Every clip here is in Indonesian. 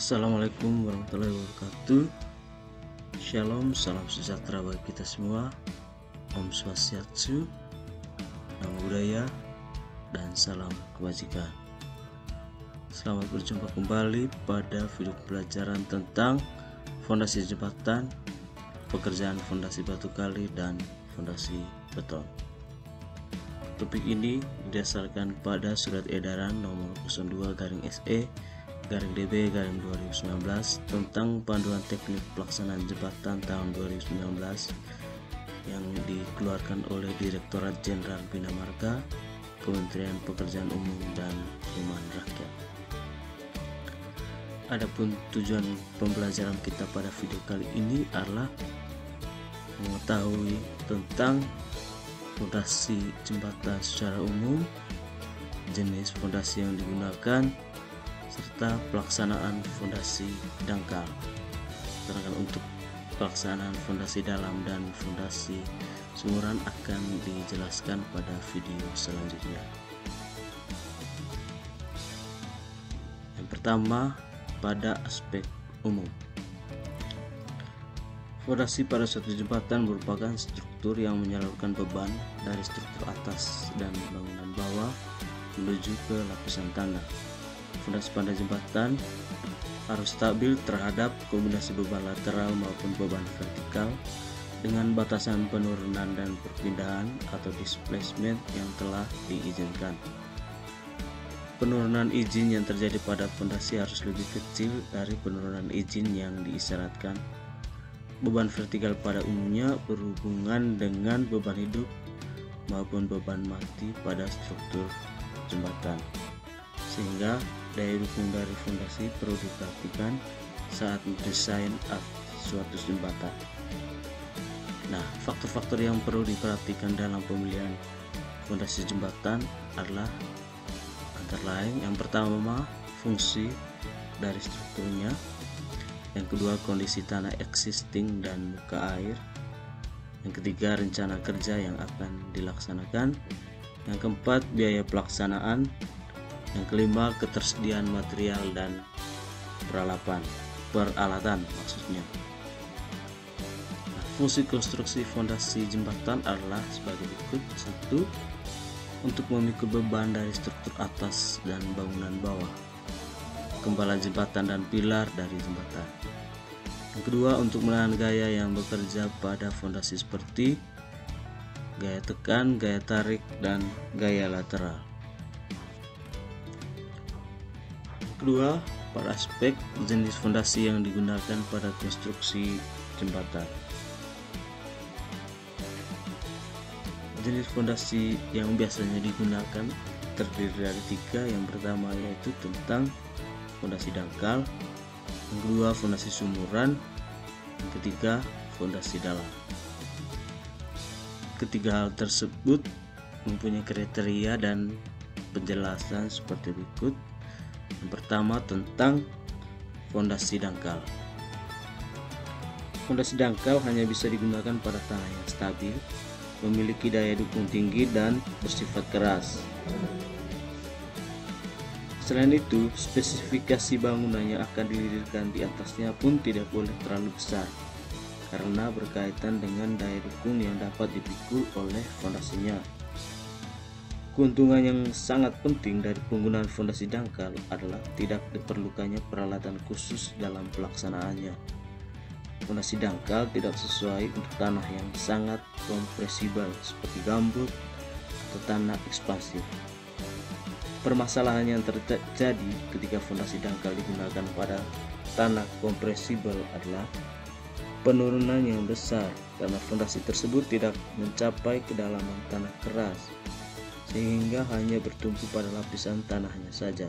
Assalamualaikum warahmatullahi wabarakatuh. Shalom, salam sejahtera bagi kita semua. Om Swastiastu, Namo Buddhaya, dan salam kebajikan. Selamat berjumpa kembali pada video pelajaran tentang fondasi jembatan, pekerjaan fondasi batu kali, dan fondasi beton. Topik ini didasarkan pada surat edaran nomor 02/SE/DB/2019 tentang panduan teknik pelaksanaan jembatan tahun 2019 yang dikeluarkan oleh Direktorat Jenderal Bina Marga, Kementerian Pekerjaan Umum dan Perumahan Rakyat. Adapun tujuan pembelajaran kita pada video kali ini adalah mengetahui tentang fondasi jembatan secara umum, jenis fondasi yang digunakan, serta pelaksanaan fondasi dangkal. Sedangkan untuk pelaksanaan fondasi dalam dan fondasi sumuran akan dijelaskan pada video selanjutnya. Yang pertama, pada aspek umum. Fondasi pada suatu jembatan merupakan struktur yang menyalurkan beban dari struktur atas dan bangunan bawah menuju ke lapisan tanah. Fondasi pada jembatan harus stabil terhadap kombinasi beban lateral maupun beban vertikal dengan batasan penurunan dan perpindahan atau displacement yang telah diizinkan. Penurunan izin yang terjadi pada fondasi harus lebih kecil dari penurunan izin yang diisyaratkan. Beban vertikal pada umumnya berhubungan dengan beban hidup maupun beban mati pada struktur jembatan, sehingga daya dukung dari fondasi perlu diperhatikan saat mendesain suatu jembatan. Nah, faktor-faktor yang perlu diperhatikan dalam pemilihan fondasi jembatan adalah antara lain, yang pertama fungsi dari strukturnya, yang kedua kondisi tanah existing dan muka air, yang ketiga rencana kerja yang akan dilaksanakan, yang keempat biaya pelaksanaan, yang kelima ketersediaan material dan peralatan maksudnya. Nah, fungsi konstruksi fondasi jembatan adalah sebagai berikut. 1. Untuk memikul beban dari struktur atas dan bangunan bawah, kembalan jembatan dan pilar dari jembatan. Yang kedua, untuk menahan gaya yang bekerja pada fondasi seperti gaya tekan, gaya tarik, dan gaya lateral. Yang kedua, pada aspek jenis fondasi yang digunakan pada konstruksi jembatan. Jenis fondasi yang biasanya digunakan terdiri dari 3. Yang pertama yaitu tentang fondasi dangkal, yang kedua fondasi sumuran, yang ketiga fondasi dalam. Ketiga hal tersebut mempunyai kriteria dan penjelasan seperti berikut. Yang pertama tentang fondasi dangkal. Fondasi dangkal hanya bisa digunakan pada tanah yang stabil, memiliki daya dukung tinggi dan bersifat keras. Selain itu, spesifikasi bangunan yang akan didirikan di atasnya pun tidak boleh terlalu besar, karena berkaitan dengan daya dukung yang dapat dipikul oleh fondasinya. Keuntungan yang sangat penting dari penggunaan fondasi dangkal adalah tidak diperlukannya peralatan khusus dalam pelaksanaannya. Fondasi dangkal tidak sesuai untuk tanah yang sangat kompresibel seperti gambut atau tanah ekspansif. Permasalahan yang terjadi ketika fondasi dangkal digunakan pada tanah kompresibel adalah penurunan yang besar karena fondasi tersebut tidak mencapai kedalaman tanah keras, sehingga hanya bertumpu pada lapisan tanahnya saja.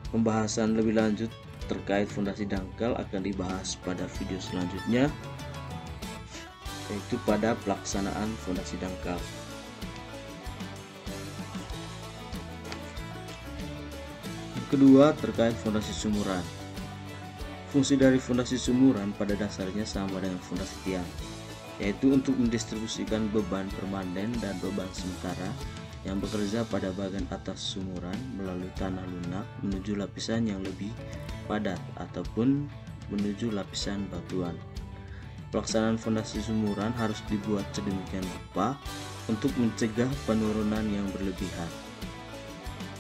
Pembahasan lebih lanjut terkait fondasi dangkal akan dibahas pada video selanjutnya, yaitu pada pelaksanaan fondasi dangkal. Kedua, terkait fondasi sumuran. Fungsi dari fondasi sumuran pada dasarnya sama dengan fondasi tiang, yaitu untuk mendistribusikan beban permanen dan beban sementara yang bekerja pada bagian atas sumuran melalui tanah lunak menuju lapisan yang lebih padat ataupun menuju lapisan batuan. Pelaksanaan fondasi sumuran harus dibuat sedemikian rupa untuk mencegah penurunan yang berlebihan,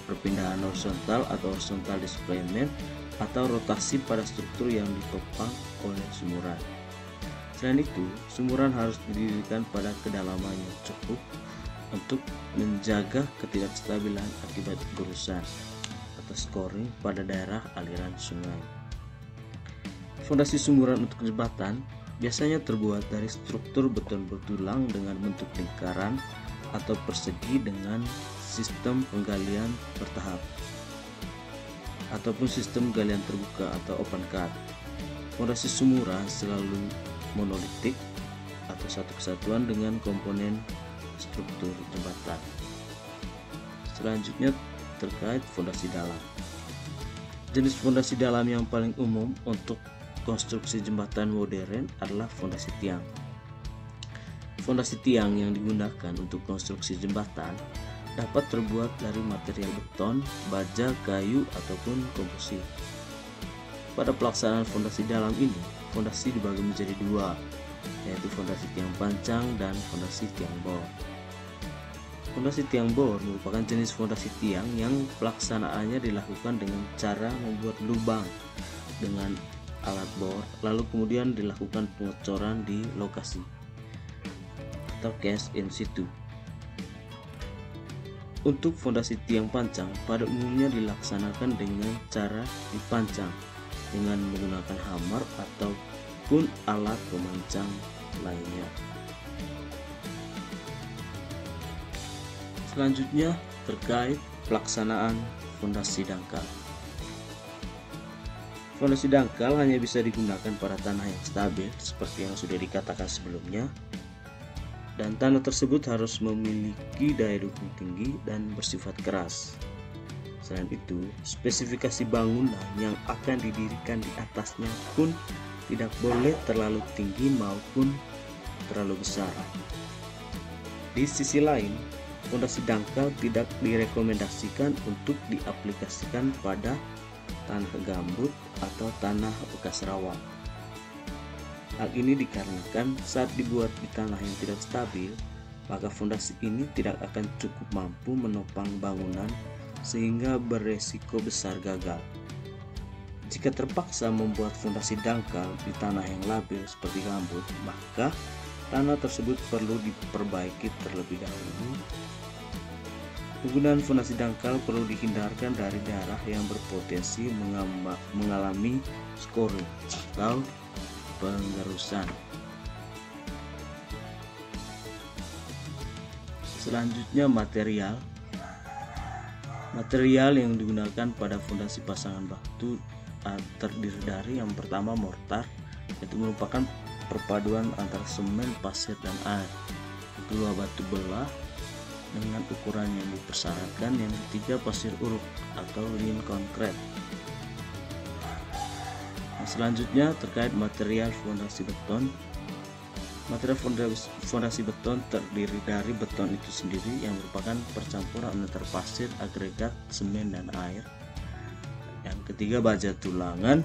perpindahan horizontal atau horizontal displacement, atau rotasi pada struktur yang ditopang oleh sumuran. Selain itu, sumuran harus didirikan pada kedalaman yang cukup untuk menjaga ketidakstabilan akibat gurusan atau scoring pada daerah aliran sungai. Fondasi sumuran untuk jembatan biasanya terbuat dari struktur beton bertulang dengan bentuk lingkaran atau persegi dengan sistem penggalian bertahap ataupun sistem galian terbuka atau open cut. Fondasi sumuran selalu monolitik atau satu kesatuan dengan komponen struktur jembatan. Selanjutnya terkait fondasi dalam. Jenis fondasi dalam yang paling umum untuk konstruksi jembatan modern adalah fondasi tiang. Fondasi tiang yang digunakan untuk konstruksi jembatan dapat terbuat dari material beton, baja, kayu, ataupun komposit. Pada pelaksanaan fondasi dalam ini, fondasi dibagi menjadi dua, yaitu fondasi tiang pancang dan fondasi tiang bor. Fondasi tiang bor merupakan jenis fondasi tiang yang pelaksanaannya dilakukan dengan cara membuat lubang dengan alat bor, lalu kemudian dilakukan pengecoran di lokasi atau cast in situ. Untuk fondasi tiang pancang pada umumnya dilaksanakan dengan cara dipancang dengan menggunakan hammer ataupun alat pemancang lainnya. Selanjutnya terkait pelaksanaan fondasi dangkal. Fondasi dangkal hanya bisa digunakan pada tanah yang stabil seperti yang sudah dikatakan sebelumnya, dan tanah tersebut harus memiliki daya dukung tinggi dan bersifat keras. Selain itu, spesifikasi bangunan yang akan didirikan di atasnya pun tidak boleh terlalu tinggi maupun terlalu besar. Di sisi lain, fondasi dangkal tidak direkomendasikan untuk diaplikasikan pada tanah gambut atau tanah bekas rawa. Hal ini dikarenakan saat dibuat di tanah yang tidak stabil, maka fondasi ini tidak akan cukup mampu menopang bangunan sehingga beresiko besar gagal. Jika terpaksa membuat fondasi dangkal di tanah yang labil seperti gambut, maka tanah tersebut perlu diperbaiki terlebih dahulu. Penggunaan fondasi dangkal perlu dihindarkan dari daerah yang berpotensi mengalami scoring atau penggerusan. Selanjutnya material yang digunakan pada fondasi pasangan batu terdiri dari yang pertama mortar, itu merupakan perpaduan antara semen, pasir, dan air. Yang kedua batu belah dengan ukuran yang dipersyaratkan. Yang ketiga pasir uruk atau lean concrete. Selanjutnya terkait material fondasi beton. Material fondasi beton terdiri dari beton itu sendiri yang merupakan percampuran antara pasir, agregat, semen, dan air. Yang ketiga baja tulangan.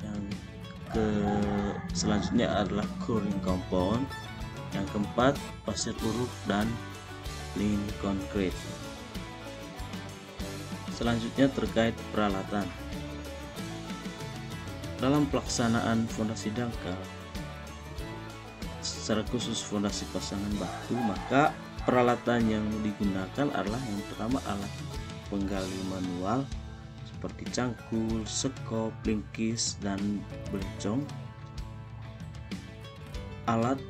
Yang selanjutnya adalah curing compound. Yang keempat pasir uruk dan lean concrete. Selanjutnya terkait peralatan. Dalam pelaksanaan fondasi dangkal, secara khusus fondasi pasangan batu, maka peralatan yang digunakan adalah yang pertama alat penggali manual seperti cangkul, sekop, lingkis, dan belencong. Alat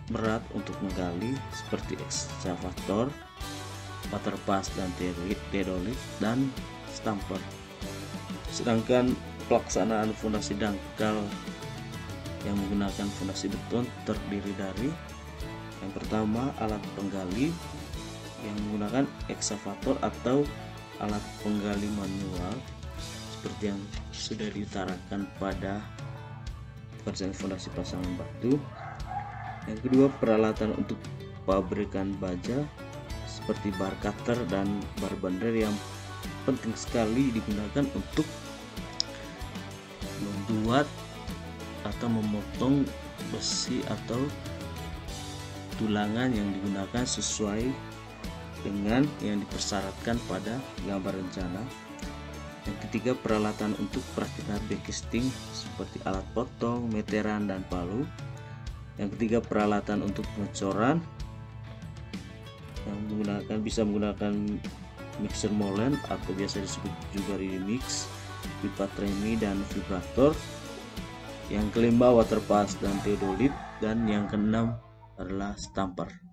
berat untuk menggali seperti ekskavator, waterpass dan teodolit, dan stamper. Sedangkan pelaksanaan fondasi dangkal yang menggunakan fondasi beton terdiri dari yang pertama alat penggali yang menggunakan ekskavator atau alat penggali manual seperti yang sudah diutarakan pada pekerjaan fondasi pasangan batu. Yang kedua peralatan untuk pabrikan baja seperti bar cutter dan bar bender yang penting sekali digunakan untuk membuat atau memotong besi atau tulangan yang digunakan sesuai dengan yang dipersyaratkan pada gambar rencana. Yang ketiga, peralatan untuk praktikal backcasting seperti alat potong, meteran, dan palu. Yang ketiga, peralatan untuk pengecoran yang bisa menggunakan mixer molen atau biasa disebut juga remix, pipa tremi, dan vibrator. Yang kelima, waterpass dan theodolit, dan yang keenam adalah stamper.